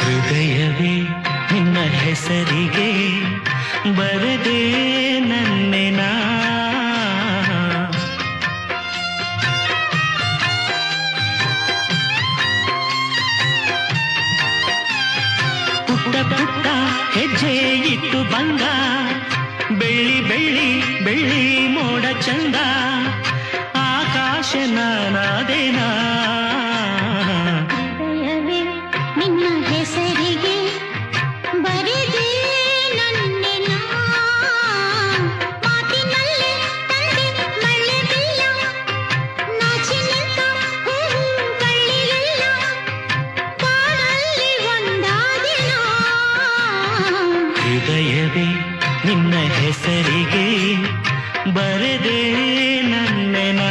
ಹೃದಯವೇ ನಿನ್ನ ಹೆಸರಿಗೆ ಬರದೆ ನನ್ನೆನ ಪುಟ್ಟ ಪುಟ್ಟ ಹೆಜ್ಜೆ ಇಟ್ಟು ಬಂದ ಬೆಳ್ಳಿ ಬೆಳ್ಳಿ ಬೆಳ್ಳಿ ಮೋಡ ಚಂದ ಆಕಾಶ ನಾನಾದೇನಾ ನಿನ್ನ ಹೆಸರಿಗೆ ಬರೆದೆ ನನ್ನೆನ ಮಾತಿನಲ್ಲಿ ತಂದೆ ಮಳೆ ಬಿಲ್ಲ ನಾಚಿ ನಿಂತ ಹೂವು ಬಳ್ಳಿಯೆಲ್ಲ ಕಾಡಲ್ಲಿ ಒಂದಾದಿನ ಹೃದಯವೇ ನಿನ್ನ ಹೆಸರಿಗೆ ಬರದೆ ನನ್ನೆನ